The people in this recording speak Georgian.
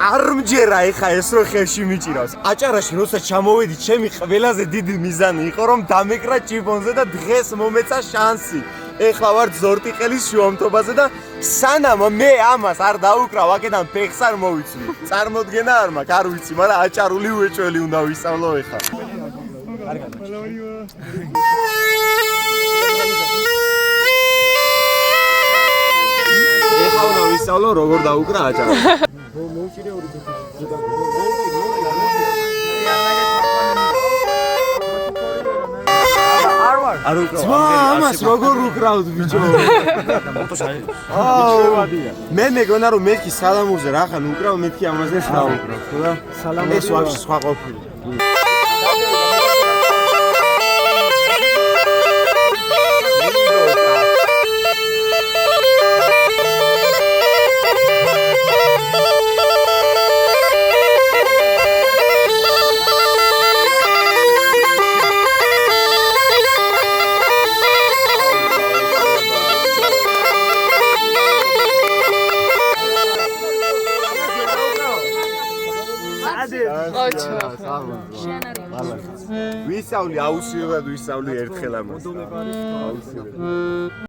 არ მჯერა ეხა ეს რო ხელში მიჭირავს. აჭარაში როცა ჩამოვედი, ჩემი ყველაზე დიდი მიზანი იყო რომ დამეკრა ჭიბონზე და დღეს მომეცა შანსი. ეხლა ვარ ზორტიყელის შუამთობაზე და სანამ მე ამას არ დაუკრავ, აქედან ფეხს არ მოვიცვი. წარმოდგენა არ მაქვს, არ ვიცი, მაგრამ აჭარული უეჭველი უნდა ვისწავლო ეხლა. ეხლა უნდა ვისწავლო როგორ დაუკრა აჭარული. ძმა ამას როგორ უკრავთ ბიჭო? მე მეგონა რომ მეთქი სალამურზე რახან უკრავ, მეთქი ამაზე დავუკრავ, ხო და? სალამური ეს ვაფშე სხვა ყოფილი. ვისწავლი აუცილებლად ვისწავლი ერთხელ ამას.